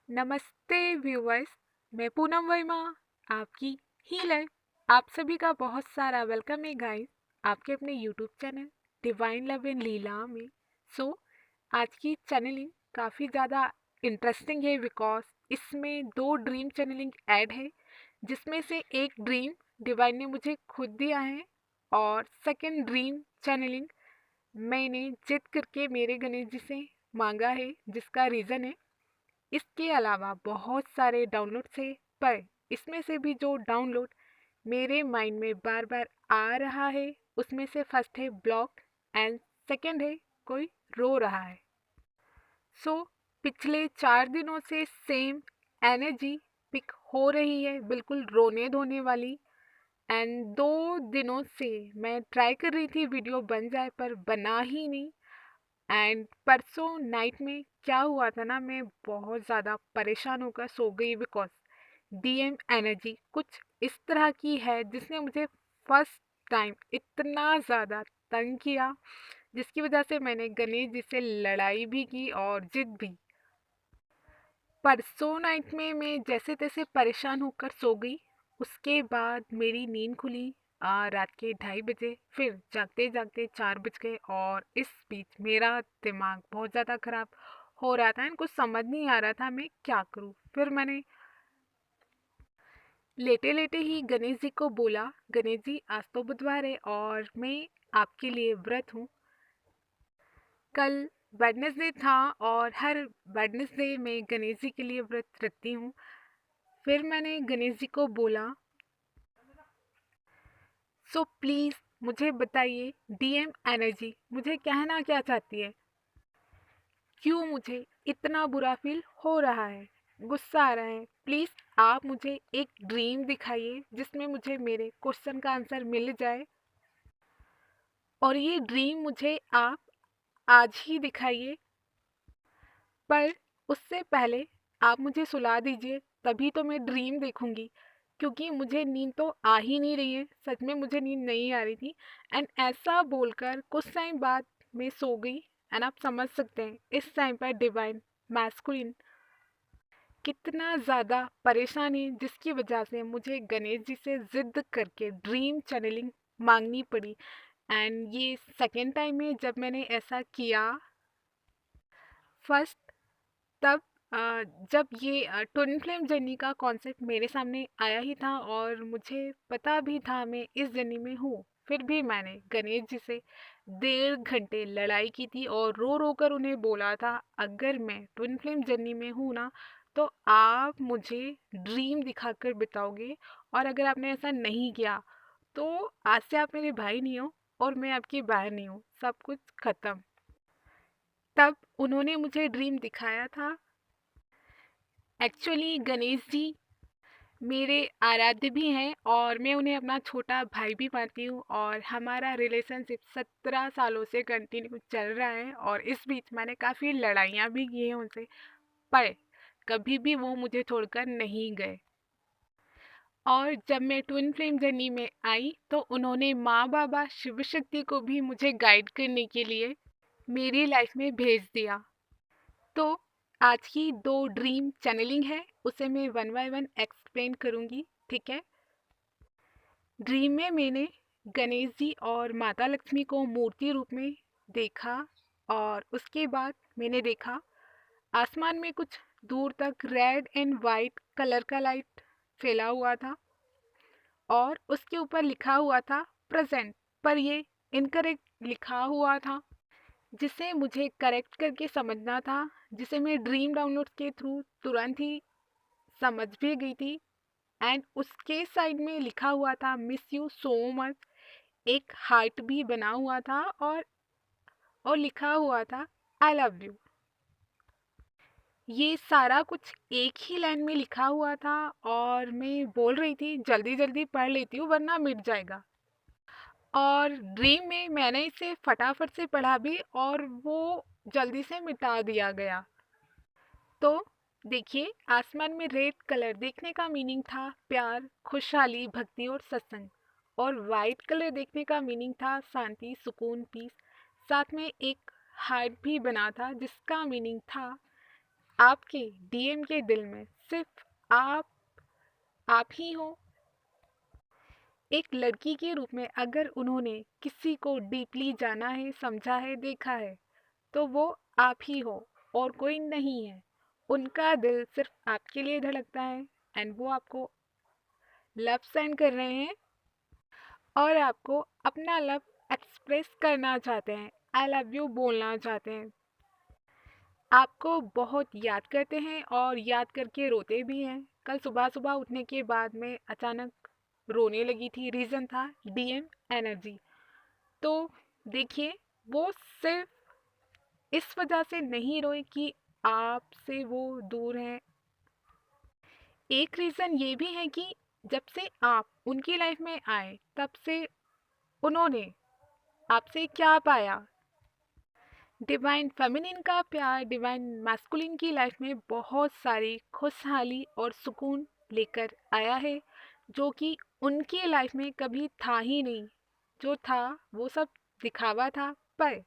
नमस्ते व्यूअर्स। मैं पूनम वर्मा, आपकी हीलर। आप सभी का बहुत सारा वेलकम है गाइस आपके अपने YouTube channel divine love and Leela में। सो आज की चैनलिंग काफ़ी ज़्यादा इंटरेस्टिंग है बिकॉज इसमें दो ड्रीम चैनलिंग ऐड है, जिसमें से एक ड्रीम डिवाइन ने मुझे खुद दिया है और सेकंड ड्रीम चैनलिंग मैंने जिद करके मेरे गणेश जी से मांगा है, जिसका रीज़न है इसके अलावा बहुत सारे डाउनलोड थे, पर इसमें से भी जो डाउनलोड मेरे माइंड में बार बार आ रहा है उसमें से फर्स्ट है ब्लॉक एंड सेकंड है कोई रो रहा है। सो पिछले 4 दिनों से सेम एनर्जी पिक हो रही है, बिल्कुल रोने धोने वाली। एंड 2 दिनों से मैं ट्राई कर रही थी वीडियो बन जाए, पर बना ही नहीं। एंड परसों नाइट में क्या हुआ था ना, मैं बहुत ज़्यादा परेशान होकर सो गई बिकॉज डीएम एनर्जी कुछ इस तरह की है जिसने मुझे फर्स्ट टाइम इतना ज़्यादा तंग किया, जिसकी वजह से मैंने गणेश जी से लड़ाई भी की और जिद भी। परसों नाइट में मैं जैसे तैसे परेशान होकर सो गई। उसके बाद मेरी नींद खुली रात के 2:30 बजे, फिर जागते जागते 4 बज गए और इस बीच मेरा दिमाग बहुत ज़्यादा ख़राब हो रहा था एंड कुछ समझ नहीं आ रहा था मैं क्या करूँ। फिर मैंने लेटे लेटे ही गणेश जी को बोला, गणेश जी आज तो बुधवार है और मैं आपके लिए व्रत हूँ। कल वेडनेसडे था और हर वेडनेसडे मैं गणेश जी के लिए व्रत रखती हूँ। फिर मैंने गणेश जी को बोला, सो प्लीज़ मुझे बताइए डीएम एनर्जी मुझे कहना क्या चाहती है, क्यों मुझे इतना बुरा फील हो रहा है, गुस्सा आ रहा है। प्लीज़ आप मुझे एक ड्रीम दिखाइए जिसमें मुझे मेरे क्वेश्चन का आंसर मिल जाए, और ये ड्रीम मुझे आप आज ही दिखाइए। पर उससे पहले आप मुझे सुला दीजिए, तभी तो मैं ड्रीम देखूंगी, क्योंकि मुझे नींद तो आ ही नहीं रही है। सच में मुझे नींद नहीं आ रही थी। एंड ऐसा बोलकर कुछ टाइम बाद मैं सो गई। एंड आप समझ सकते हैं इस टाइम पर डिवाइन मैस्कुलिन कितना ज़्यादा परेशान है, जिसकी वजह से मुझे गणेश जी से ज़िद करके ड्रीम चैनलिंग मांगनी पड़ी। एंड ये सेकेंड टाइम है जब मैंने ऐसा किया। फर्स्ट तब जब ये ट्विन फ्लेम जर्नी का कॉन्सेप्ट मेरे सामने आया ही था और मुझे पता भी था मैं इस जर्नी में हूँ, फिर भी मैंने गणेश जी से 1.5 घंटे लड़ाई की थी और रो रो कर उन्हें बोला था, अगर मैं ट्विन फ्लेम जर्नी में हूँ ना, तो आप मुझे ड्रीम दिखाकर बताओगे, और अगर आपने ऐसा नहीं किया तो आज से आप मेरे भाई नहीं हो और मैं आपकी बहन नहीं हूँ, सब कुछ खत्म। तब उन्होंने मुझे ड्रीम दिखाया था। एक्चुअली गणेश जी मेरे आराध्य भी हैं और मैं उन्हें अपना छोटा भाई भी मानती हूँ, और हमारा रिलेशनशिप 17 सालों से कंटिन्यू चल रहा है और इस बीच मैंने काफ़ी लड़ाइयाँ भी की हैं उनसे, पर कभी भी वो मुझे छोड़कर नहीं गए। और जब मैं ट्विन फ्लेम जर्नी में आई तो उन्होंने माँ बाबा शिव शक्ति को भी मुझे गाइड करने के लिए मेरी लाइफ में भेज दिया। तो आज की दो ड्रीम चैनलिंग है, उसे मैं वन बाय वन एक्सप्लेन करूँगी, ठीक है। ड्रीम में मैंने गणेश जी और माता लक्ष्मी को मूर्ति रूप में देखा, और उसके बाद मैंने देखा आसमान में कुछ दूर तक रेड एंड वाइट कलर का लाइट फैला हुआ था और उसके ऊपर लिखा हुआ था प्रेजेंट, पर ये इनकरेक्ट लिखा हुआ था, जिसे मुझे करेक्ट करके समझना था, जिसे मैं ड्रीम डाउनलोड के थ्रू तुरंत ही समझ भी गई थी। एंड उसके साइड में लिखा हुआ था मिस यू सो मच, एक हार्ट भी बना हुआ था, और लिखा हुआ था आई लव यू। ये सारा कुछ एक ही लाइन में लिखा हुआ था और मैं बोल रही थी जल्दी जल्दी पढ़ लेती हूँ वरना मिट जाएगा। और ड्रीम में मैंने इसे फटाफट से पढ़ा भी और वो जल्दी से मिटा दिया गया। तो देखिए, आसमान में रेड कलर देखने का मीनिंग था प्यार, खुशहाली, भक्ति और सत्संग, और वाइट कलर देखने का मीनिंग था शांति, सुकून, पीस। साथ में एक हार्ट भी बना था जिसका मीनिंग था आपके डीएम के दिल में सिर्फ आप ही हो। एक लड़की के रूप में अगर उन्होंने किसी को डीपली जाना है, समझा है, देखा है, तो वो आप ही हो और कोई नहीं है। उनका दिल सिर्फ आपके लिए धड़कता है एंड वो आपको लव सेंड कर रहे हैं और आपको अपना लव एक्सप्रेस करना चाहते हैं, आई लव यू बोलना चाहते हैं। आपको बहुत याद करते हैं और याद करके रोते भी हैं। कल सुबह सुबह उठने के बाद में अचानक रोने लगी थी, रीज़न था डीएम एनर्जी। तो देखिए, वो सिर्फ इस वजह से नहीं रोए कि आपसे वो दूर हैं। एक रीज़न ये भी है कि जब से आप उनकी लाइफ में आए तब से उन्होंने आपसे क्या पाया। डिवाइन फेमिनिन का प्यार डिवाइन मैस्कुलिन की लाइफ में बहुत सारी खुशहाली और सुकून लेकर आया है, जो कि उनकी लाइफ में कभी था ही नहीं। जो था वो सब दिखावा था, पर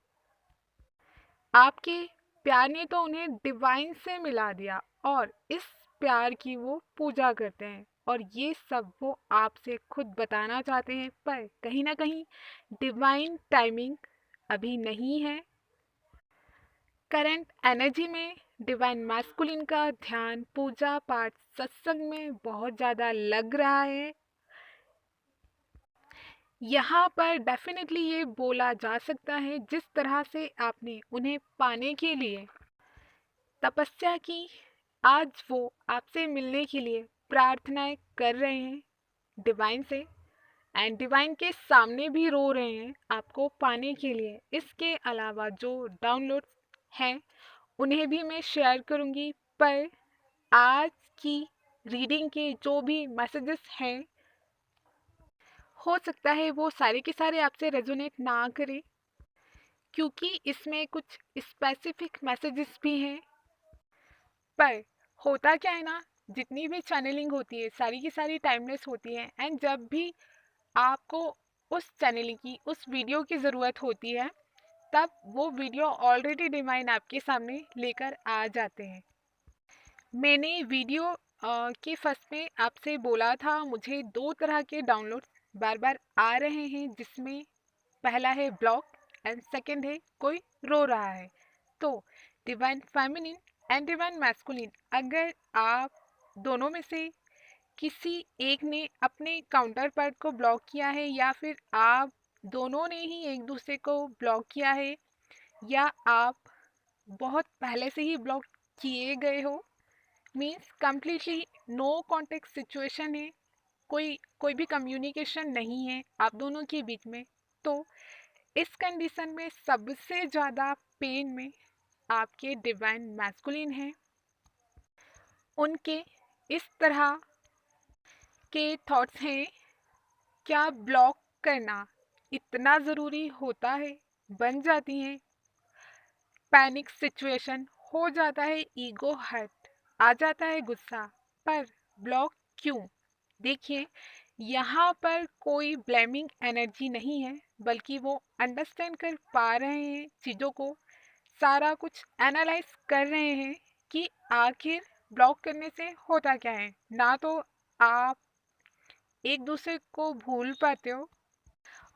आपके प्यार ने तो उन्हें डिवाइन से मिला दिया और इस प्यार की वो पूजा करते हैं और ये सब वो आपसे खुद बताना चाहते हैं, पर कहीं ना कहीं डिवाइन टाइमिंग अभी नहीं है। करंट एनर्जी में डिवाइन मैस्कुलिन का ध्यान पूजा पाठ सत्संग में बहुत ज़्यादा लग रहा है। यहाँ पर डेफिनेटली ये बोला जा सकता है, जिस तरह से आपने उन्हें पाने के लिए तपस्या की, आज वो आपसे मिलने के लिए प्रार्थनाएं कर रहे हैं डिवाइन से एंड डिवाइन के सामने भी रो रहे हैं आपको पाने के लिए। इसके अलावा जो डाउनलोड्स हैं उन्हें भी मैं शेयर करूँगी, पर आज की रीडिंग के जो भी मैसेजेस हैं हो सकता है वो सारे के सारे आपसे रेजोनेट ना करें, क्योंकि इसमें कुछ स्पेसिफिक मैसेजेस भी हैं। पर होता क्या है ना, जितनी भी चैनलिंग होती है सारी की सारी टाइमलेस होती है एंड जब भी आपको उस चैनलिंग की उस वीडियो की ज़रूरत होती है तब वो वीडियो ऑलरेडी डिवाइन आपके सामने लेकर आ जाते हैं। मैंने वीडियो के फर्स्ट में आपसे बोला था मुझे दो तरह के डाउनलोड बार बार आ रहे हैं, जिसमें पहला है ब्लॉक एंड सेकंड है कोई रो रहा है। तो divine feminine and divine masculine, अगर आप दोनों में से किसी एक ने अपने काउंटर पार्ट को ब्लॉक किया है या फिर आप दोनों ने ही एक दूसरे को ब्लॉक किया है या आप बहुत पहले से ही ब्लॉक किए गए हो, means completely no contact situation है, कोई कोई भी कम्युनिकेशन नहीं है आप दोनों के बीच में, तो इस कंडीशन में सबसे ज़्यादा पेन में आपके डिवाइन मैस्कुलिन हैं। उनके इस तरह के थॉट्स हैं, क्या ब्लॉक करना इतना ज़रूरी होता है। बन जाती हैं पैनिक सिचुएशन, हो जाता है ईगो हर्ट, आ जाता है गुस्सा, पर ब्लॉक क्यों। देखिए, यहाँ पर कोई ब्लेमिंग एनर्जी नहीं है, बल्कि वो अंडरस्टैंड कर पा रहे हैं चीज़ों को, सारा कुछ एनालाइज कर रहे हैं कि आखिर ब्लॉक करने से होता क्या है। ना तो आप एक दूसरे को भूल पाते हो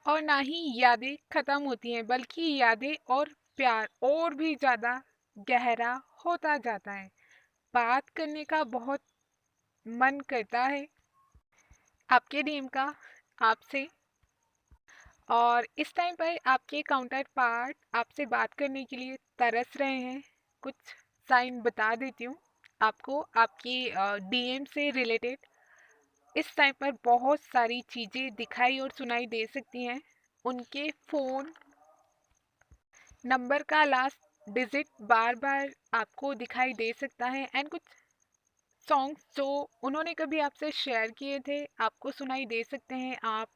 और ना ही यादें ख़त्म होती हैं, बल्कि यादें और प्यार और भी ज़्यादा गहरा होता जाता है। बात करने का बहुत मन करता है आपके डीएम का आपसे, और इस टाइम पर आपके काउंटर पार्ट आपसे बात करने के लिए तरस रहे हैं। कुछ साइन बता देती हूँ आपको आपकी डीएम से रिलेटेड। इस टाइम पर बहुत सारी चीज़ें दिखाई और सुनाई दे सकती हैं। उनके फ़ोन नंबर का लास्ट डिजिट बार बार आपको दिखाई दे सकता है एंड कुछ सॉन्ग्स जो उन्होंने कभी आपसे शेयर किए थे आपको सुनाई दे सकते हैं। आप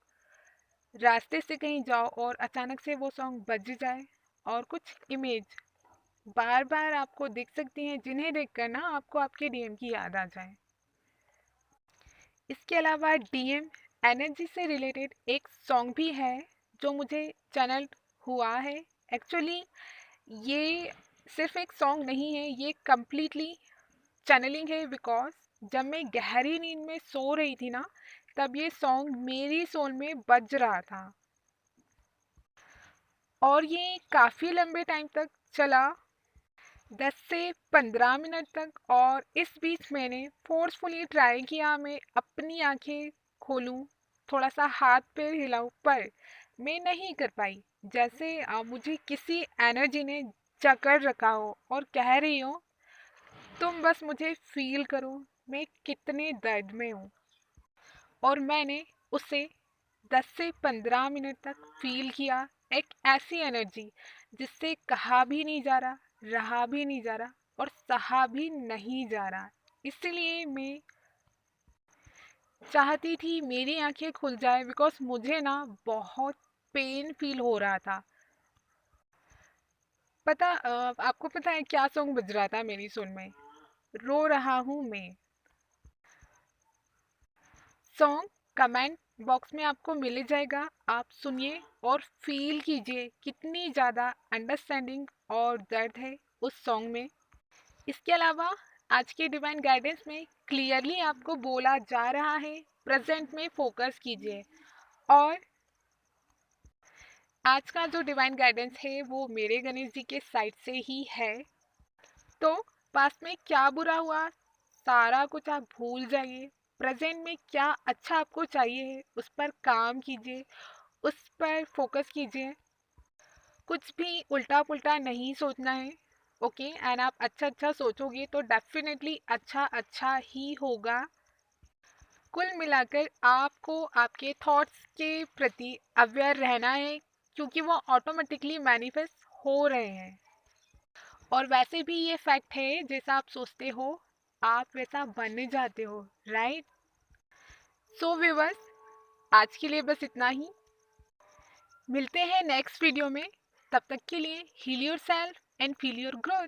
रास्ते से कहीं जाओ और अचानक से वो सॉन्ग बज जाए, और कुछ इमेज बार बार आपको दिख सकती हैं जिन्हें देखकर ना आपको आपके डीएम की याद आ जाए। इसके अलावा डीएम एनर्जी से रिलेटेड एक सॉन्ग भी है जो मुझे चैनल हुआ है। एक्चुअली ये सिर्फ एक सॉन्ग नहीं है, ये कम्प्लीटली चैनलिंग है। बिकॉज जब मैं गहरी नींद में सो रही थी ना, तब ये सॉन्ग मेरी सोल में बज रहा था और ये काफ़ी लंबे टाइम तक चला, 10 से 15 मिनट तक। और इस बीच मैंने फोर्सफुली ट्राई किया मैं अपनी आंखें खोलूं, थोड़ा सा हाथ पैर हिलाऊं, पर मैं नहीं कर पाई। जैसे मुझे किसी एनर्जी ने जकड़ रखा हो और कह रही हो तुम बस मुझे फील करो, मैं कितने दर्द में हूँ। और मैंने उसे 10 से 15 मिनट तक फील किया। एक ऐसी एनर्जी जिससे कहा भी नहीं जा रहा, रहा भी नहीं जा रहा और सहा भी नहीं जा रहा। इसलिए मैं चाहती थी मेरी आंखें खुल जाए, बिकॉज मुझे ना बहुत पेन फील हो रहा था। आपको पता है क्या सॉन्ग बज रहा था मेरी सुन में? रो रहा हूँ मैं सॉन्ग। कमेंट बॉक्स में आपको मिल जाएगा, आप सुनिए और फील कीजिए कितनी ज़्यादा अंडरस्टैंडिंग और दर्द है उस सॉन्ग में। इसके अलावा आज के डिवाइन गाइडेंस में क्लियरली आपको बोला जा रहा है प्रेजेंट में फोकस कीजिए। और आज का जो डिवाइन गाइडेंस है वो मेरे गणेश जी के साइड से ही है। तो पास्ट में क्या बुरा हुआ, सारा कुछ आप भूल जाइए। प्रेजेंट में क्या अच्छा आपको चाहिए है उस पर काम कीजिए, उस पर फोकस कीजिए। कुछ भी उल्टा पुल्टा नहीं सोचना है। ओके एंड आप अच्छा अच्छा सोचोगे तो डेफिनेटली अच्छा अच्छा ही होगा। कुल मिलाकर आपको आपके थॉट्स के प्रति अवेयर रहना है, क्योंकि वो ऑटोमेटिकली मैनिफेस्ट हो रहे हैं। और वैसे भी ये फैक्ट है, जैसा आप सोचते हो आप वैसा बनने जाते हो, राइट? सो व्यूअर्स, आज के लिए बस इतना ही। मिलते हैं नेक्स्ट वीडियो में। तब तक के लिए heal yourself and feel your growth.